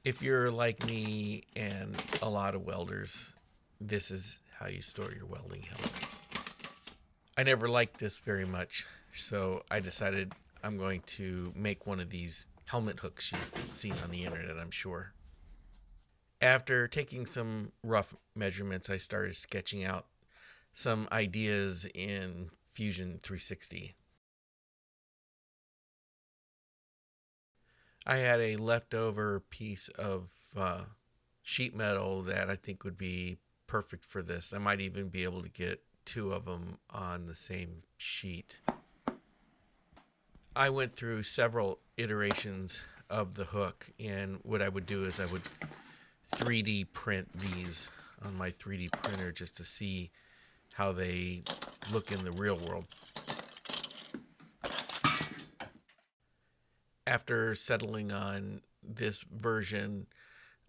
If you're like me and a lot of welders, this is how you store your welding helmet. I never liked this very much, so I decided I'm going to make one of these helmet hooks you've seen on the internet, I'm sure. After taking some rough measurements, I started sketching out some ideas in Fusion 360. I had a leftover piece of sheet metal that I think would be perfect for this. I might even be able to get two of them on the same sheet. I went through several iterations of the hook, and what I would do is I would 3D print these on my 3D printer just to see how they look in the real world. After settling on this version,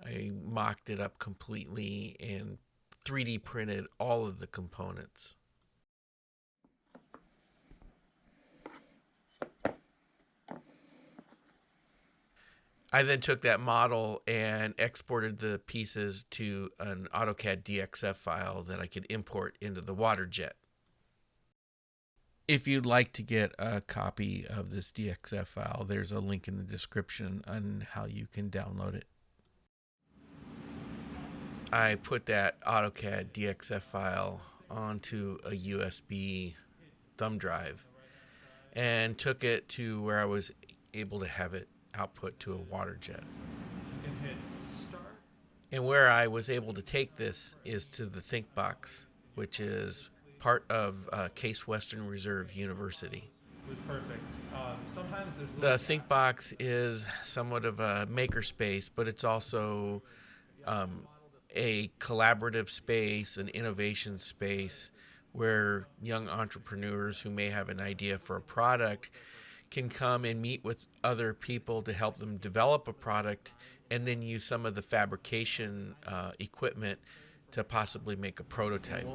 I mocked it up completely and 3D printed all of the components. I then took that model and exported the pieces to an AutoCAD DXF file that I could import into the Waterjet. If you'd like to get a copy of this DXF file, there's a link in the description on how you can download it. I put that AutoCAD DXF file onto a USB thumb drive and took it to where I was able to have it output to a Waterjet. And where I was able to take this is to the ThinkBox, which is part of Case Western Reserve University. Was perfect. Sometimes The ThinkBox is somewhat of a makerspace, but it's also a collaborative space, an innovation space where young entrepreneurs who may have an idea for a product can come and meet with other people to help them develop a product and then use some of the fabrication equipment to possibly make a prototype.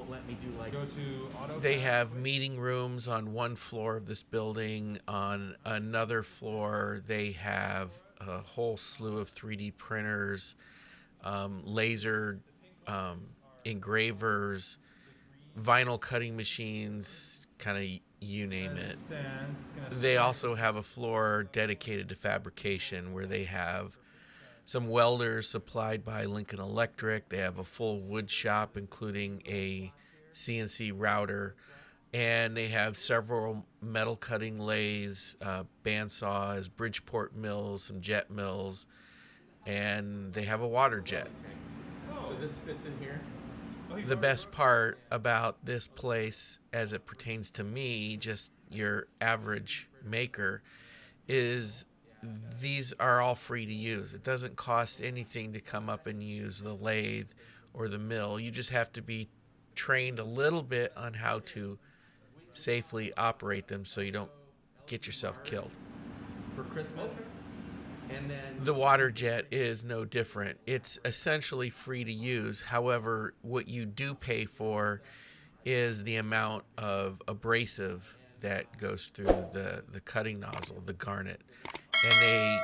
They have meeting rooms on one floor of this building. On another floor, they have a whole slew of 3D printers, laser engravers, vinyl cutting machines, kind of you name it. They also have a floor dedicated to fabrication where they have some welders supplied by Lincoln Electric. They have a full wood shop, including a CNC router. And they have several metal cutting lathes, bandsaws, Bridgeport mills, some jet mills, and they have a water jet. So this fits in here. The best part about this place, as it pertains to me, just your average maker, is these are all free to use. It doesn't cost anything to come up and use the lathe or the mill. You just have to be trained a little bit on how to safely operate them so you don't get yourself killed. For Christmas. And then The Waterjet is no different. It's essentially free to use. However, what you do pay for is the amount of abrasive that goes through the cutting nozzle, the garnet. And they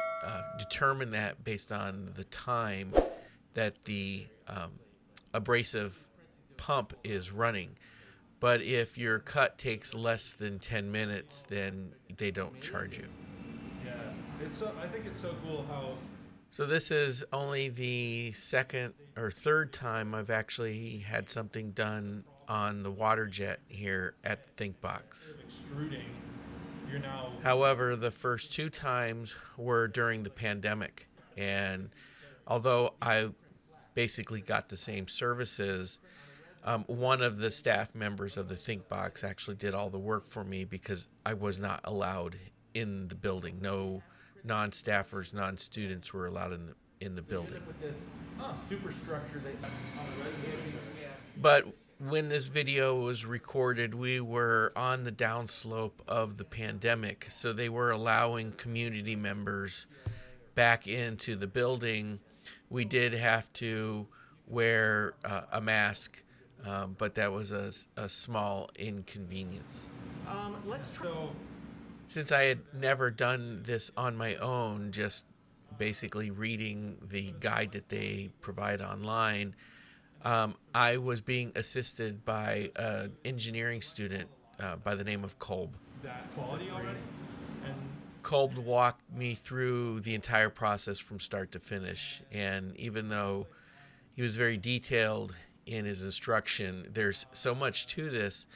determine that based on the time that the abrasive pump is running. But if your cut takes less than 10 minutes, then they don't charge you. yeah, I think it's so cool how So this is only the second or third time I've actually had something done on the Waterjet here at the ThinkBox. extruding. You're now However, the first two times were during the pandemic, and although I basically got the same services, one of the staff members of the ThinkBox actually did all the work for me because I was not allowed in the building. No non-staffers, non-students were allowed in the building. with this superstructure that on the resume. But when this video was recorded, we were on the downslope of the pandemic, so they were allowing community members back into the building. We did have to wear a mask, but that was a small inconvenience. Let's try. So Since I had never done this on my own, just basically reading the guide that they provide online, I was being assisted by an engineering student by the name of Kolb. That quality already? And Kolb walked me through the entire process from start to finish, and even though he was very detailed in his instruction, there's so much to this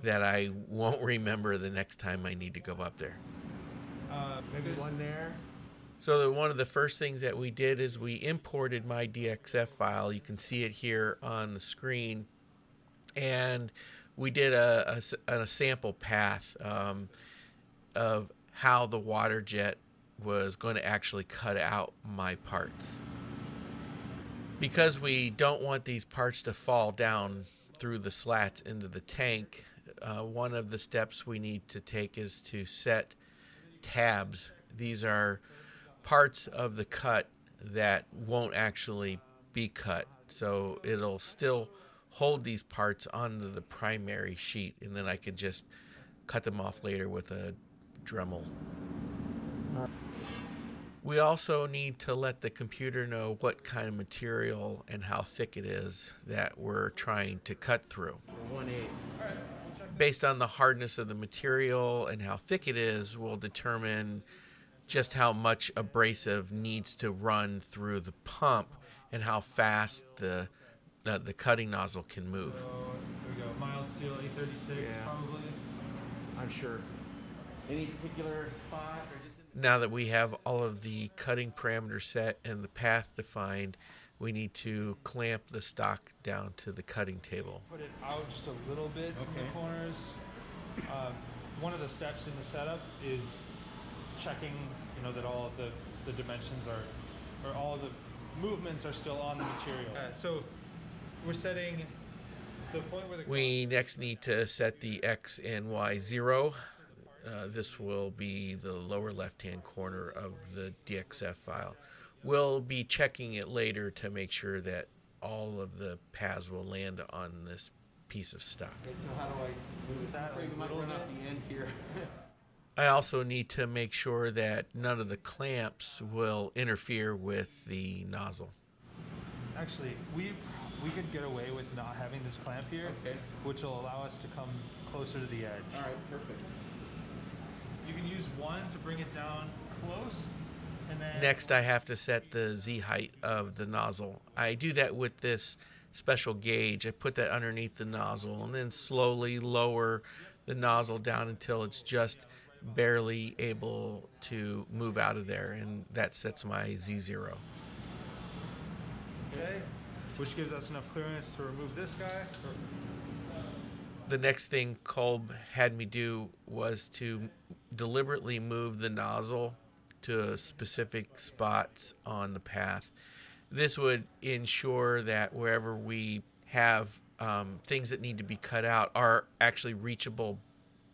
that I won't remember the next time I need to go up there. maybe one there. So one of the first things that we did is we imported my DXF file. You can see it here on the screen. And we did a sample path of how the Waterjet was going to actually cut out my parts. Because we don't want these parts to fall down through the slats into the tank, one of the steps we need to take is to set tabs. These are parts of the cut that won't actually be cut. So it'll still hold these parts onto the primary sheet, and then I can just cut them off later with a Dremel. We also need to let the computer know what kind of material and how thick it is that we're trying to cut through. 1/8. Based on the hardness of the material and how thick it is, we'll determine just how much abrasive needs to run through the pump and how fast the cutting nozzle can move. So here we go. Mild steel 836 probably. I'm sure. Any particular spot or just Now that we have all of the cutting parameters set and the path defined, we need to clamp the stock down to the cutting table. Put it out just a little bit from Okay. the corners. One of the steps in the setup is checking, that all of the dimensions or all of the movements are still on the material. So we're setting the point where the We next need to set the X and Y 0. This will be the lower left-hand corner of the DXF file. We'll be checking it later to make sure that all of the paths will land on this piece of stock. Okay, so how do I move That it? We might a run little off the end here. I also need to make sure that none of the clamps will interfere with the nozzle. actually we could get away with not having this clamp here, Okay. which will allow us to come closer to the edge. All right, perfect. You can use one to bring it down close, and then Next, I have to set the Z height of the nozzle. I do that with this special gauge. I put that underneath the nozzle and then slowly lower the nozzle down until it's just barely able to move out of there, and that sets my Z0. okay, which gives us enough clearance to remove this guy. The next thing Kolb had me do was to deliberately move the nozzle to specific spots on the path. This would ensure that wherever we have things that need to be cut out are actually reachable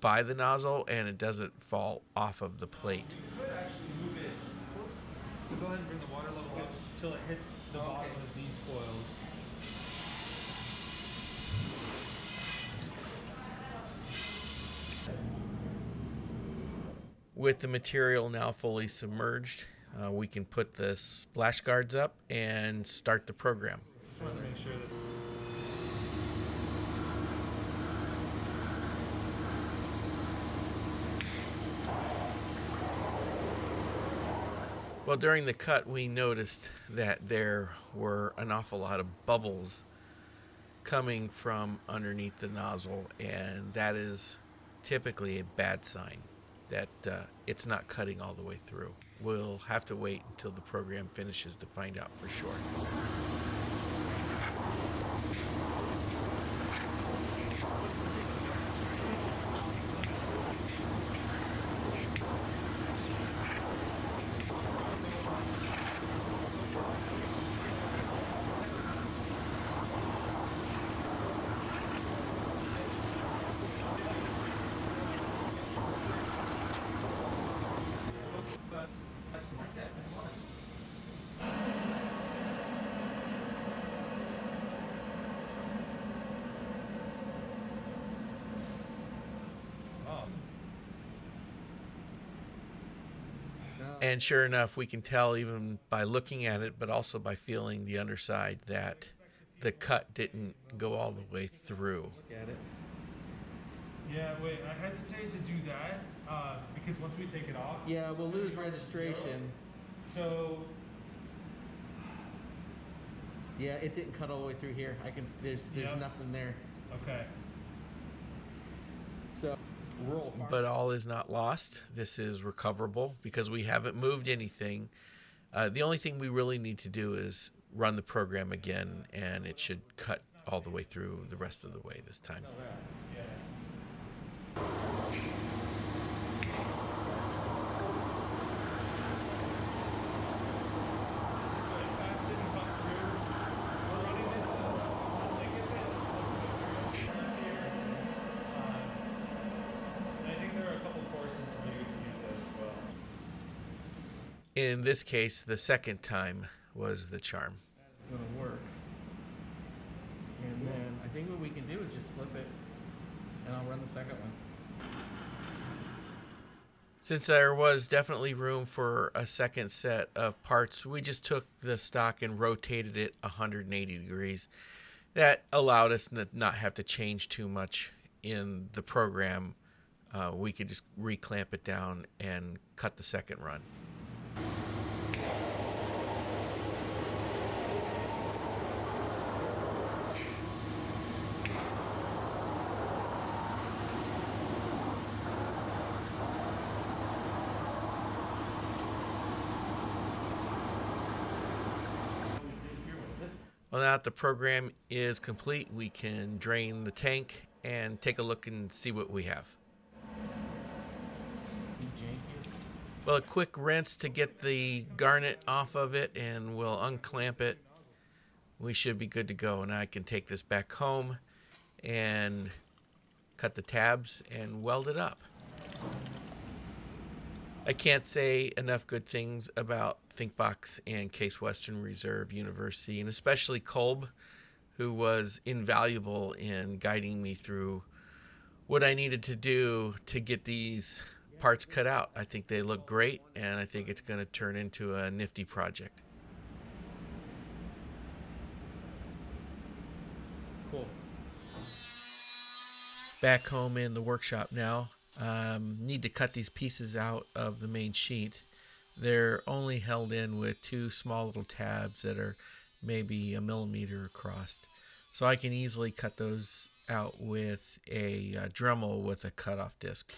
by the nozzle and it doesn't fall off of the plate. You could actually move it closer. So go ahead and bring the water level up until it hits the bottom of these coils. With the material now fully submerged, we can put the splash guards up and start the program. Just wanted to make sure that. Well, during the cut, we noticed that there were an awful lot of bubbles coming from underneath the nozzle, and that is typically a bad sign that it's not cutting all the way through. We'll have to wait until the program finishes to find out for sure. Oh, No, And sure enough, we can tell even by looking at it, but also by feeling the underside, that the cut didn't go all the way through. Look at it. Yeah, wait, I hesitate to do that because once we take it off, Yeah, we'll lose registration. so Yeah, it didn't cut all the way through here. There's Yep. nothing there. okay. So rural farm. But all is not lost. This is recoverable because we haven't moved anything. The only thing we really need to do is run the program again, and it should cut all the way through the rest of the way this time. Yeah. In this case, the second time was the charm. It's gonna work. And then I think what we can do is just flip it, and I'll run the second one. Since there was definitely room for a second set of parts, we just took the stock and rotated it 180 degrees. That allowed us to not have to change too much in the program. We could just reclamp it down and cut the second run. Well, now that the program is complete, we can drain the tank and take a look and see what we have. Well, a quick rinse to get the garnet off of it, and we'll unclamp it. We should be good to go. And I can take this back home and cut the tabs and weld it up. I can't say enough good things about ThinkBox and Case Western Reserve University, and especially Kolb, who was invaluable in guiding me through what I needed to do to get these parts cut out. I think they look great, and I think it's going to turn into a nifty project. Cool. Back home in the workshop now. Need to cut these pieces out of the main sheet. They're only held in with two small little tabs that are maybe a millimeter across. So I can easily cut those out with a Dremel with a cutoff disc.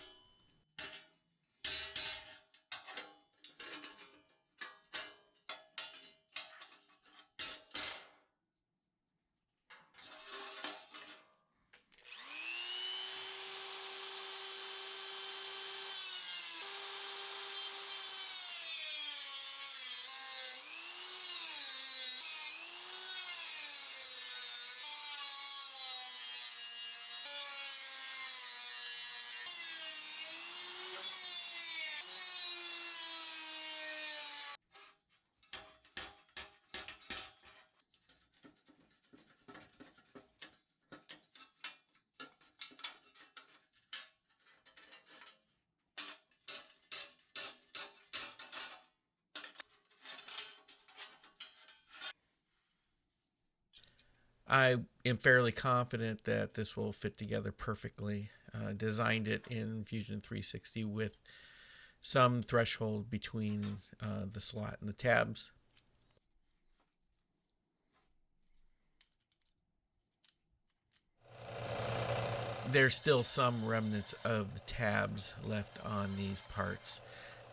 I am fairly confident that this will fit together perfectly. Designed it in Fusion 360 with some threshold between the slot and the tabs. There's still some remnants of the tabs left on these parts.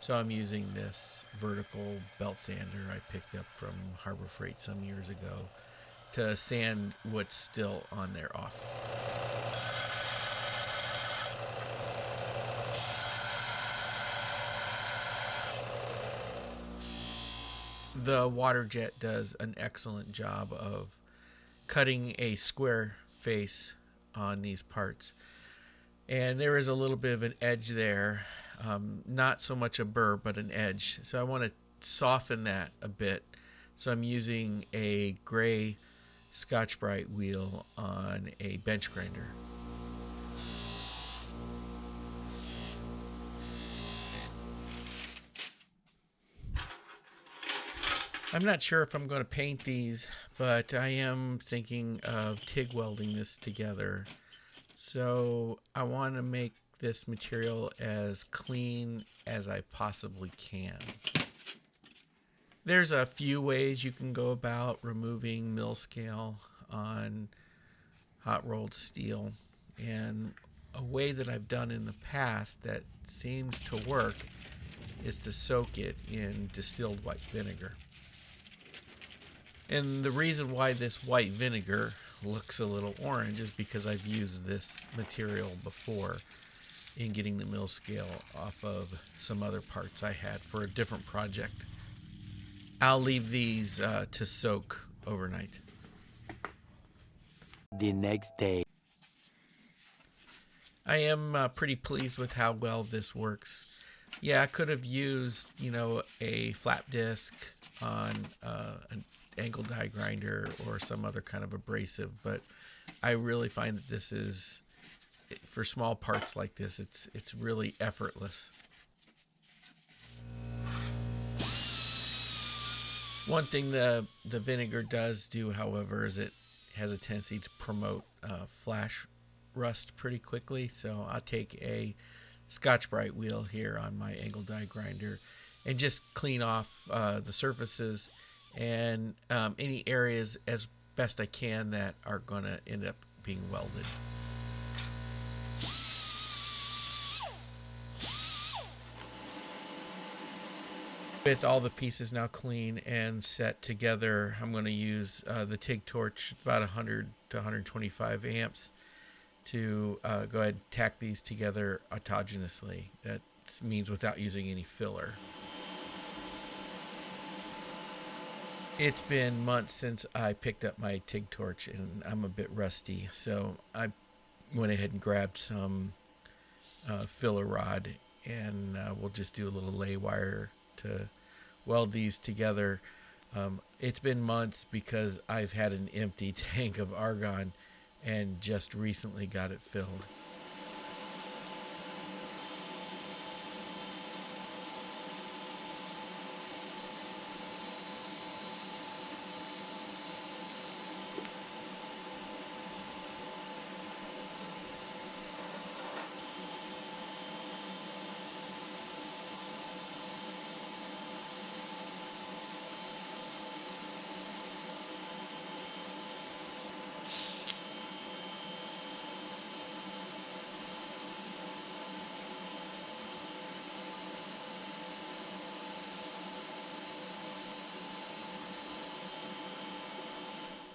So I'm using this vertical belt sander I picked up from Harbor Freight some years ago to sand what's still on there off. The Waterjet does an excellent job of cutting a square face on these parts. And there is a little bit of an edge there. Not so much a burr, but an edge. So I want to soften that a bit. So I'm using a gray Scotch-Brite wheel on a bench grinder. I'm not sure if I'm going to paint these, but I am thinking of TIG welding this together. So I want to make this material as clean as I possibly can. There's a few ways you can go about removing mill scale on hot rolled steel, and a way that I've done in the past that seems to work is to soak it in distilled white vinegar. And the reason why this white vinegar looks a little orange is because I've used this material before in getting the mill scale off of some other parts I had for a different project. I'll leave these to soak overnight. The next day. I am pretty pleased with how well this works. Yeah, I could have used, a flap disc on an angle die grinder or some other kind of abrasive, but I really find that this is, for small parts like this, it's really effortless. One thing the vinegar does do, however, is it has a tendency to promote flash rust pretty quickly. So I'll take a Scotch-Brite wheel here on my angle die grinder and just clean off the surfaces and any areas as best I can that are going to end up being welded. With all the pieces now clean and set together, I'm going to use the TIG torch, about 100 to 125 amps, to go ahead and tack these together autogenously. That means without using any filler. It's been months since I picked up my TIG torch and I'm a bit rusty, so I went ahead and grabbed some filler rod, and we'll just do a little lay wire to weld these together. It's been months because I've had an empty tank of argon and just recently got it filled.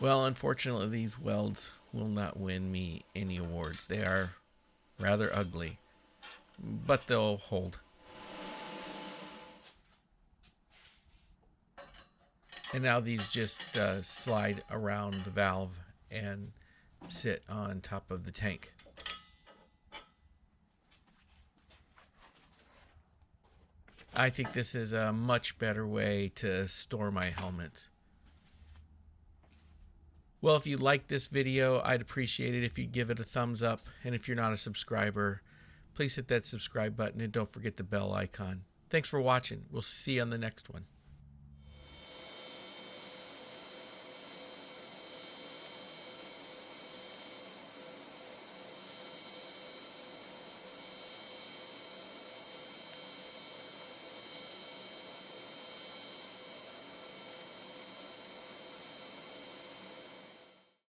Well, unfortunately, these welds will not win me any awards. They are rather ugly, but they'll hold. And now these just slide around the valve and sit on top of the tank. I think this is a much better way to store my helmet. Well, if you liked this video, I'd appreciate it if you'd give it a thumbs up. And if you're not a subscriber, please hit that subscribe button and don't forget the bell icon. Thanks for watching. We'll see you on the next one.